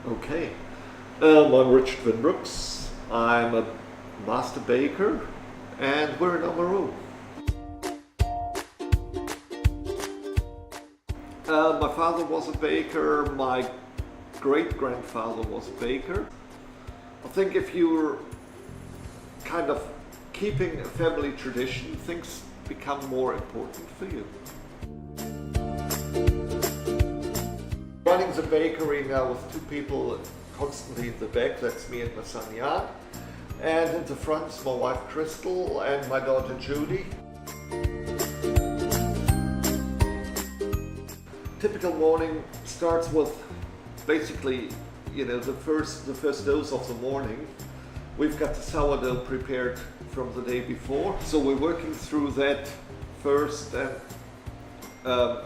Okay, I'm Richard Vinbrux. I'm a master baker and we're in Oamaru. My father was a baker, my great-grandfather was a baker. I think if you're kind of keeping a family tradition, things become more important for you. Running the bakery now with two people constantly in the back, that's me and my son Jan. And in the front is my wife Crystal and my daughter Judy. Typical morning starts with basically, the first dose of the morning. We've got the sourdough prepared from the day before. So we're working through that first and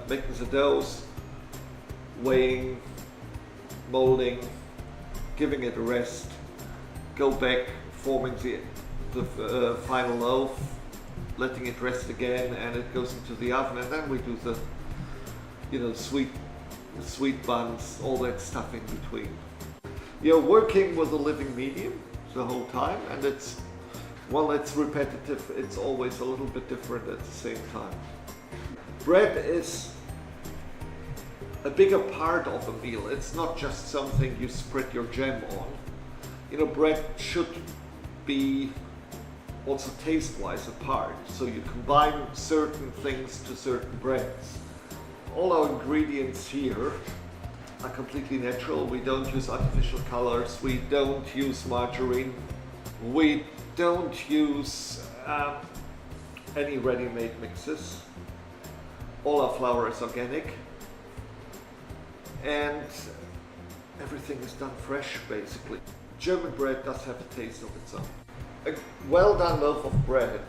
making the doughs, weighing, molding, giving it a rest, go back, forming the final loaf, letting it rest again, and it goes into the oven, and then we do the sweet buns, all that stuff in between. You're working with a living medium the whole time, and it's repetitive, it's always a little bit different at the same time. Bread is a bigger part of a meal. It's not just something you spread your jam on. Bread should be also taste-wise a part. So you combine certain things to certain breads. All our ingredients here are completely natural. We don't use artificial colors. We don't use margarine. We don't use any ready-made mixes. All our flour is organic. And everything is done fresh, basically. German bread does have a taste of its own. A well-done loaf of bread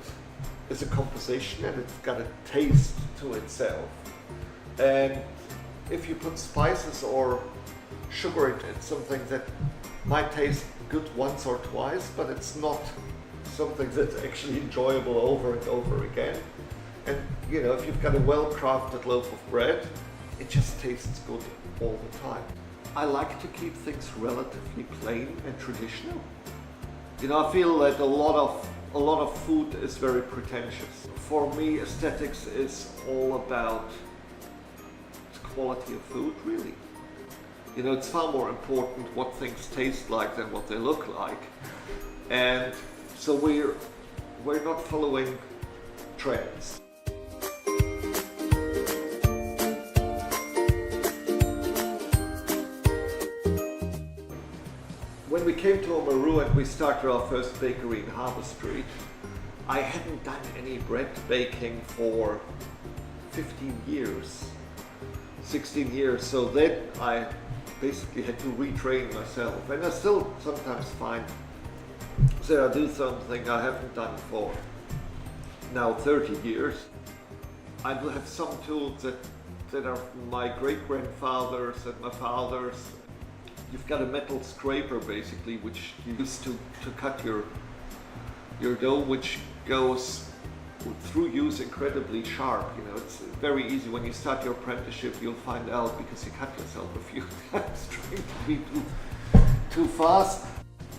is a composition and it's got a taste to itself. And if you put spices or sugar in it, it's something that might taste good once or twice, but it's not something that's actually enjoyable over and over again. And if you've got a well-crafted loaf of bread, it just tastes good all the time. I like to keep things relatively plain and traditional. I feel that a lot of food is very pretentious. For me, aesthetics is all about the quality of food, really. It's far more important what things taste like than what they look like. And so we're not following trends. When we came to Oamaru and we started our first bakery in Arun Street, I hadn't done any bread baking for 15 years, 16 years, so then I basically had to retrain myself. And I still sometimes find that I do something I haven't done for now 30 years. I do have some tools that are my great-grandfather's and my father's. You've got a metal scraper basically, which you use to cut your dough, which goes through use incredibly sharp. It's very easy. When you start your apprenticeship, you'll find out because you cut yourself a few times trying to be too fast.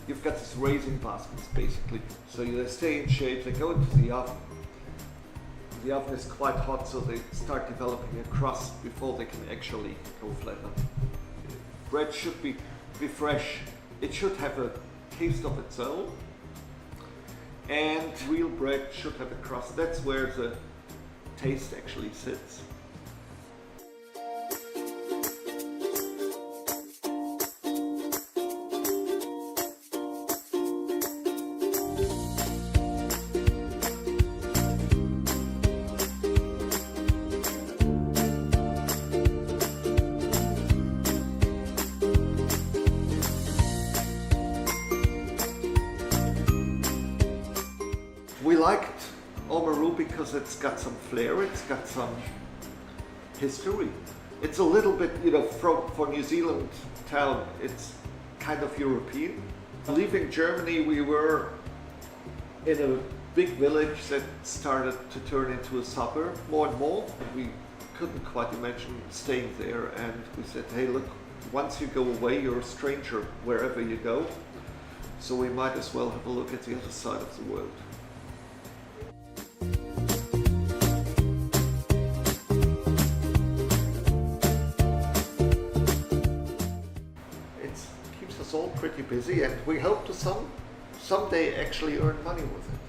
You've got these raising baskets basically, so they stay in shape. They go into the oven. The oven is quite hot, so they start developing a crust before they can actually go flatten. Bread should be fresh. It should have a taste of its own. And real bread should have a crust. That's where the taste actually sits. We liked Oamaru because it's got some flair, it's got some history. It's a little bit, for New Zealand town, it's kind of European. Leaving Germany, we were in a big village that started to turn into a suburb more and more. We couldn't quite imagine staying there, and we said, hey look, once you go away, you're a stranger wherever you go. So we might as well have a look at the other side of the world. It keeps us all pretty busy, and we hope to someday actually earn money with it.